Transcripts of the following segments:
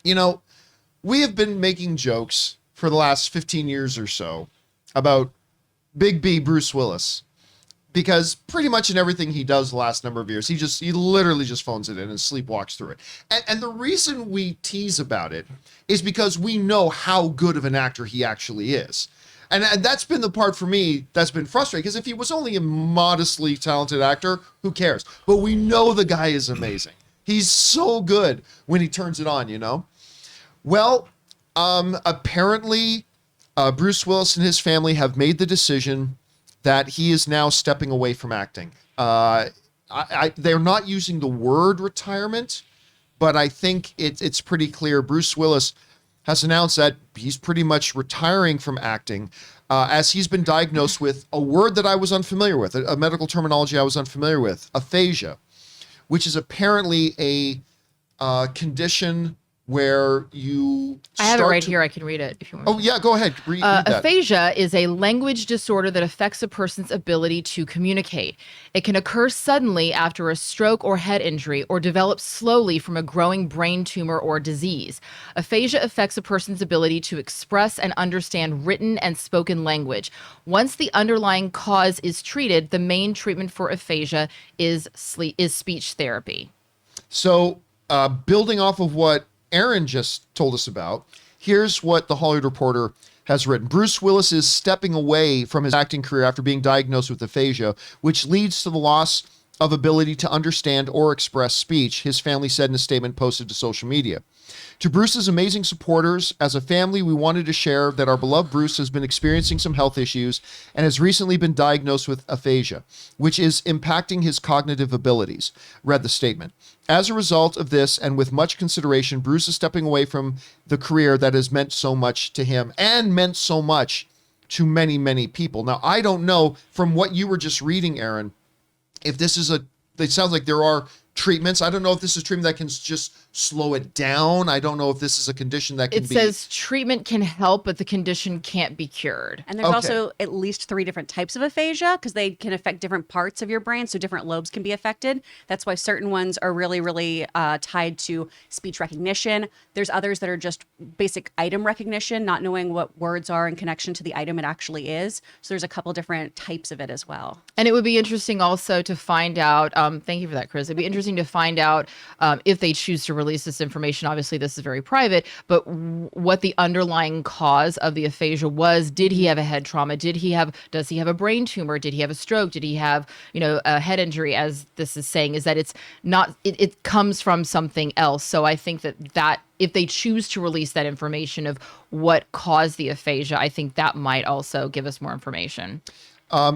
You know, we have been making jokes for the last 15 years or so about Big B Bruce Willis, because pretty much in everything he does the last number of years, he literally just phones it in and sleepwalks through it. And the reason we tease about it is because we know how good of an actor he actually is. And that's been the part for me that's been frustrating, because if he was only a modestly talented actor, who cares? But we know the guy is amazing. He's so good when he turns it on, you know? Well, apparently, Bruce Willis and his family have made the decision that he is now stepping away from acting. They're not using the word retirement, but I think it's pretty clear. Bruce Willis has announced that he's pretty much retiring from acting, as he's been diagnosed with a word that I was unfamiliar with, a medical terminology I was unfamiliar with, aphasia, which is apparently a condition where you I have it right here. I can read it if you want. Oh, yeah, go ahead. Read that. Aphasia is a language disorder that affects a person's ability to communicate. It can occur suddenly after a stroke or head injury, or develop slowly from a growing brain tumor or disease. Aphasia affects a person's ability to express and understand written and spoken language. Once the underlying cause is treated, the main treatment for aphasia is speech therapy. So, building off of what Aaron just told us about, here's what the Hollywood Reporter has written. Bruce Willis is stepping away from his acting career after being diagnosed with aphasia, which leads to the loss of ability to understand or express speech, his family said in a statement posted to social media. To Bruce's amazing supporters, as a family, we wanted to share that our beloved Bruce has been experiencing some health issues and has recently been diagnosed with aphasia, which is impacting his cognitive abilities, read the statement. As a result of this, and with much consideration, Bruce is stepping away from the career that has meant so much to him and meant so much to many, many people. Now, I don't know, from what you were just reading, Aaron, if this is it sounds like there are treatments. I don't know if this is treatment that can just slow it down. I don't know if this is a condition that can It says treatment can help, but the condition can't be cured. And there's also at least 3 different types of aphasia, because they can affect different parts of your brain, so different lobes can be affected. That's why certain ones are really, really tied to speech recognition. There's others that are just basic item recognition, not knowing what words are in connection to the item it actually is. So there's a couple different types of it as well. And it would be interesting also to find out, thank you for that, Chris. It'd be interesting to find out if they choose to release this information. Obviously, this is very private, but what the underlying cause of the aphasia was. Did he have a head trauma? Does he have a brain tumor? Did he have a stroke? Did he have, a head injury, as this is saying, is that it's not, it comes from something else. So I think that if they choose to release that information of what caused the aphasia, I think that might also give us more information.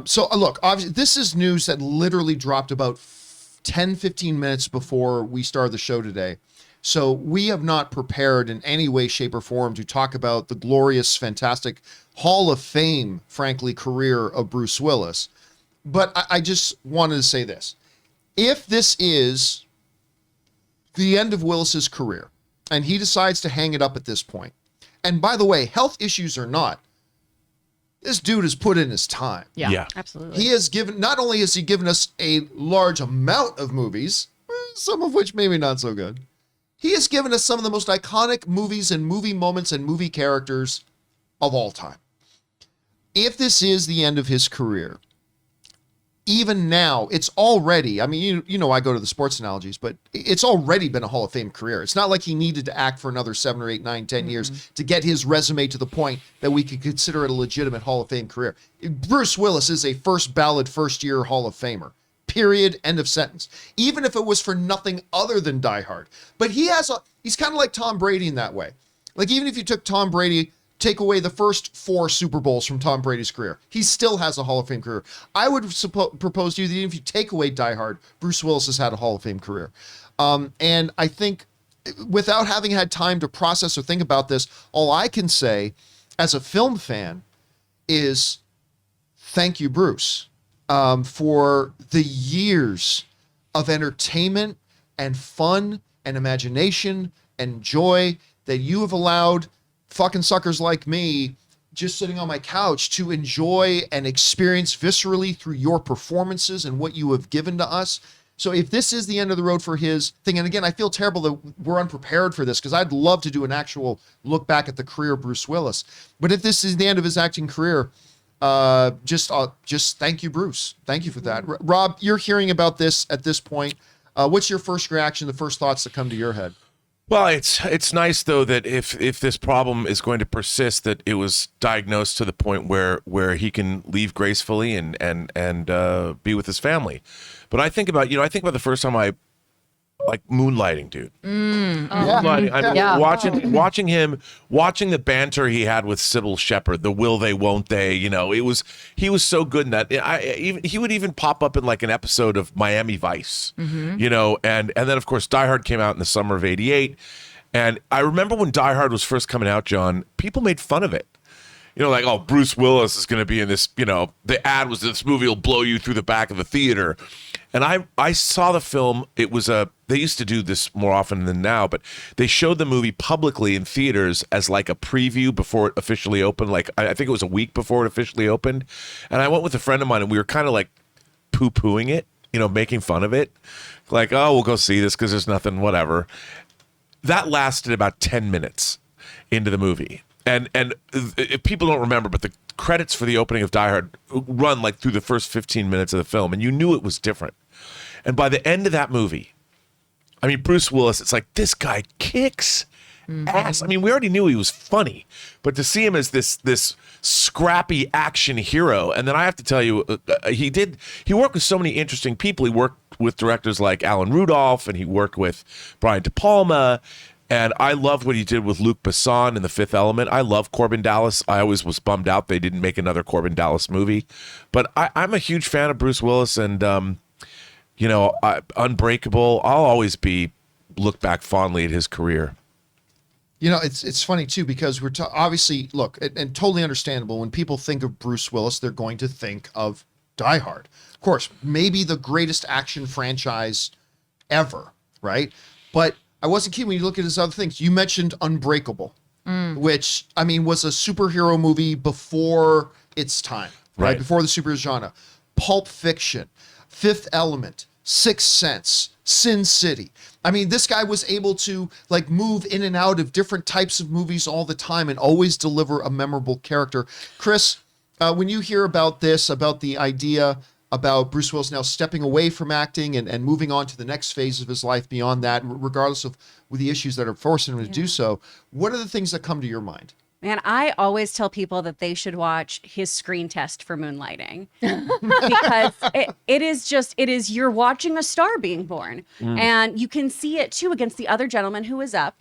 So look, obviously, this is news that literally dropped about 10, 15 minutes before we started the show today. So we have not prepared in any way, shape, or form to talk about the glorious, fantastic Hall of Fame, frankly, career of Bruce Willis. But I just wanted to say this. If this is the end of Willis's career, and he decides to hang it up at this point, and by the way, health issues or not, this dude has put in his time. Yeah. Absolutely. He has not only has he given us a large amount of movies, some of which maybe not so good, he has given us some of the most iconic movies and movie moments and movie characters of all time. If this is the end of his career, even now, it's already, I mean, I go to the sports analogies, but it's already been a Hall of Fame career. It's not like he needed to act for another 7 or 8, 9, 10 years to get his resume to the point that we could consider it a legitimate Hall of Fame career. Bruce Willis is a first ballot, first-year Hall of Famer. Period. End of sentence. Even if it was for nothing other than Die Hard. But he's kind of like Tom Brady in that way. Like, even if you took Tom Brady, take away the first 4 Super Bowls from Tom Brady's career, he still has a Hall of Fame career. I would propose to you that even if you take away Die Hard, Bruce Willis has had a Hall of Fame career. And I think, without having had time to process or think about this, all I can say as a film fan is thank you, Bruce, for the years of entertainment and fun and imagination and joy that you have allowed fucking suckers like me, just sitting on my couch, to enjoy and experience viscerally through your performances and what you have given to us. So if this is the end of the road for his thing, and again, I feel terrible that we're unprepared for this because I'd love to do an actual look back at the career of Bruce Willis. But if this is the end of his acting career, just thank you, Bruce. Thank you for that. Rob, you're hearing about this at this point. What's your first reaction, the first thoughts that come to your head? Well, it's nice though that if this problem is going to persist, that it was diagnosed to the point where he can leave gracefully and be with his family. But I think about the first time I like moonlighting, dude. Moonlighting. I mean, watching the banter he had with Sybil Shepherd, the will they, won't they? He was so good in that. He would even pop up in like an episode of Miami Vice, and then of course Die Hard came out in the summer of '88, and I remember when Die Hard was first coming out, John, people made fun of it. Like, oh, Bruce Willis is going to be in this, the ad was this movie will blow you through the back of the theater. And I saw the film. It was they used to do this more often than now, but they showed the movie publicly in theaters as like a preview before it officially opened. Like, I think it was a week before it officially opened. And I went with a friend of mine and we were kind of like poo-pooing it, making fun of it. Like, oh, we'll go see this because there's nothing, whatever. That lasted about 10 minutes into the movie. And if people don't remember, but the credits for the opening of Die Hard run like through the first 15 minutes of the film, and you knew it was different. And by the end of that movie, I mean, Bruce Willis, it's like, this guy kicks ass. I mean, we already knew he was funny, but to see him as this scrappy action hero, and then I have to tell you, he worked with so many interesting people. He worked with directors like Alan Rudolph, and he worked with Brian De Palma. And I loved what he did with Luc Besson in The Fifth Element. I love Corbin Dallas. I always was bummed out they didn't make another Corbin Dallas movie. But I'm a huge fan of Bruce Willis, and, Unbreakable. I'll always look back fondly at his career. It's funny, too, because we're obviously, look, and totally understandable, when people think of Bruce Willis, they're going to think of Die Hard. Of course, maybe the greatest action franchise ever, right? But I wasn't kidding when you look at his other things. You mentioned Unbreakable, which, I mean, was a superhero movie before its time, right? Before the superhero genre. Pulp Fiction, Fifth Element, Sixth Sense, Sin City. I mean, this guy was able to like move in and out of different types of movies all the time and always deliver a memorable character. Chris, when you hear about this, about the idea about Bruce Willis now stepping away from acting and moving on to the next phase of his life beyond that, regardless of the issues that are forcing him to do so, what are the things that come to your mind? Man, I always tell people that they should watch his screen test for moonlighting because it is you're watching a star being born, and you can see it too against the other gentleman who is up,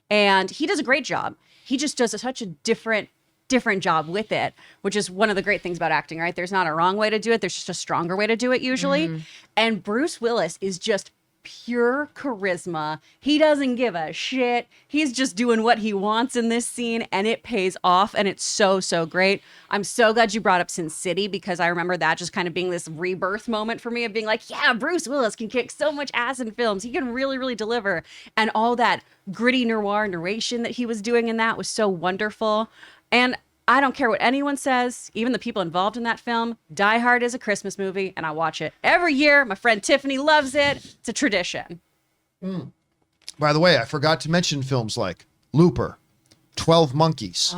and he does a great job. He just does such a different job with it, which is one of the great things about acting, right? There's not a wrong way to do it. There's just a stronger way to do it usually. And Bruce Willis is just pure charisma. He doesn't give a shit. He's just doing what he wants in this scene, and it pays off, and it's so, so great. I'm so glad you brought up Sin City, because I remember that just kind of being this rebirth moment for me of being like, yeah, Bruce Willis can kick so much ass in films. He can really, really deliver. And all that gritty noir narration that he was doing in that was so wonderful. And I don't care what anyone says, even the people involved in that film, Die Hard is a Christmas movie, and I watch it every year. My friend Tiffany loves it. It's a tradition. By the way, I forgot to mention films like Looper, 12 Monkeys,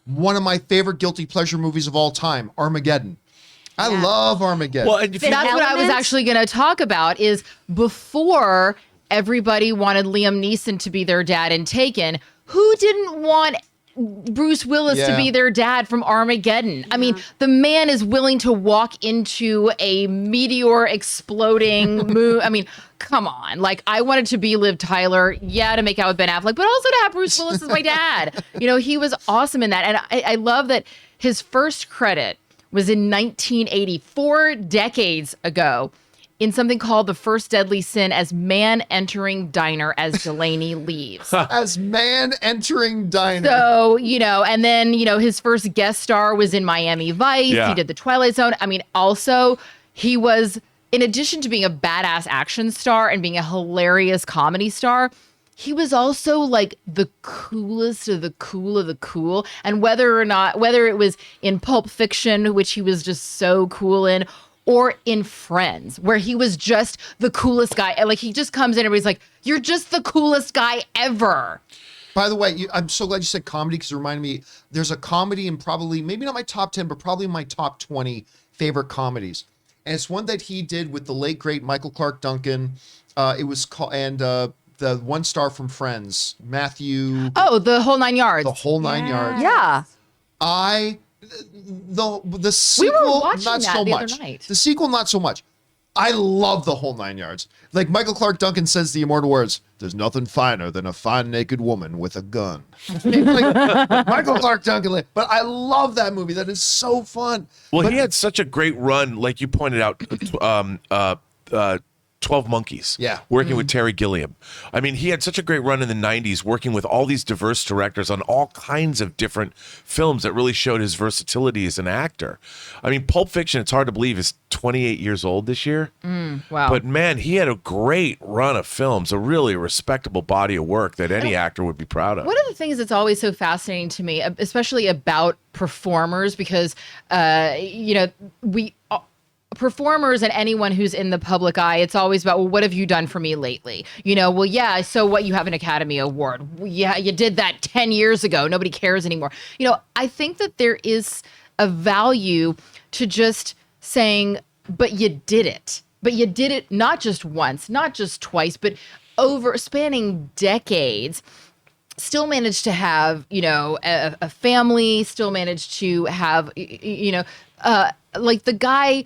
one of my favorite guilty pleasure movies of all time, Armageddon. I love Armageddon. Well, That's what I was actually going to talk about, is before everybody wanted Liam Neeson to be their dad in Taken, who didn't want Bruce Willis to be their dad from Armageddon? I mean, the man is willing to walk into a meteor exploding moon. I mean, come on. Like, I wanted to be Liv Tyler, to make out with Ben Affleck, but also to have Bruce Willis as my dad. He was awesome in that. And I love that his first credit was in 1980, 4 decades ago, in something called The First Deadly Sin, as man entering diner as Delaney leaves. As man entering diner. So, and then, his first guest star was in Miami Vice. Yeah. He did The Twilight Zone. I mean, also, he was, in addition to being a badass action star and being a hilarious comedy star, he was also like the coolest of the cool of the cool. And whether it was in Pulp Fiction, which he was just so cool in, or in Friends, where he was just the coolest guy. Like, he just comes in and everybody's like, you're just the coolest guy ever. By the way, I'm so glad you said comedy, because it reminded me, there's a comedy in probably, maybe not my top 10, but probably my top 20 favorite comedies. And it's one that he did with the late, great Michael Clark Duncan. It was called, and the one star from Friends, Matthew. Oh, The Whole Nine Yards. The Whole Nine Yards. Yeah. The sequel, watching not that so the other much. night. The sequel, not so much. I love The Whole Nine Yards. Like, Michael Clark Duncan says the immortal words, "There's nothing finer than a fine naked woman with a gun." Like, Michael Clark Duncan, but I love that movie. That is so fun. Well, But- he had such a great run, like you pointed out. 12 Monkeys. Yeah. Working with Terry Gilliam. I mean, he had such a great run in the 90s working with all these diverse directors on all kinds of different films that really showed his versatility as an actor. I mean, Pulp Fiction, it's hard to believe, is 28 years old this year. Wow. But man, he had a great run of films, a really respectable body of work that any actor would be proud of. One of the things that's always so fascinating to me, especially about performers, because, performers and anyone who's in the public eye, it's always about, well, what have you done for me lately? Well, yeah, so what, you have an Academy Award. Yeah, you did that 10 years ago. Nobody cares anymore. I think that there is a value to just saying, but you did it. But you did it not just once, not just twice, but over spanning decades. Still managed to have, a family, still managed to have, like, the guy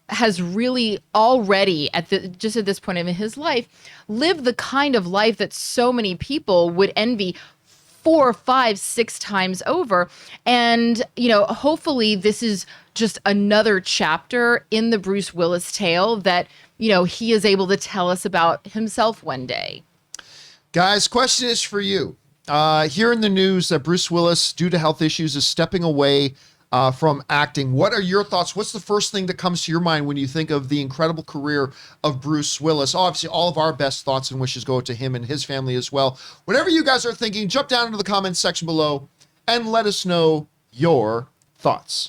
has really already at this point in his life lived the kind of life that so many people would envy 4, 5, 6 times over. And, hopefully this is just another chapter in the Bruce Willis tale that, he is able to tell us about himself one day. Guys, question is for you. Here in the news that Bruce Willis, due to health issues, is stepping away from acting. What are your thoughts? What's the first thing that comes to your mind when you think of the incredible career of Bruce Willis? Obviously, all of our best thoughts and wishes go to him and his family as well. Whatever you guys are thinking, jump down into the comments section below and let us know your thoughts.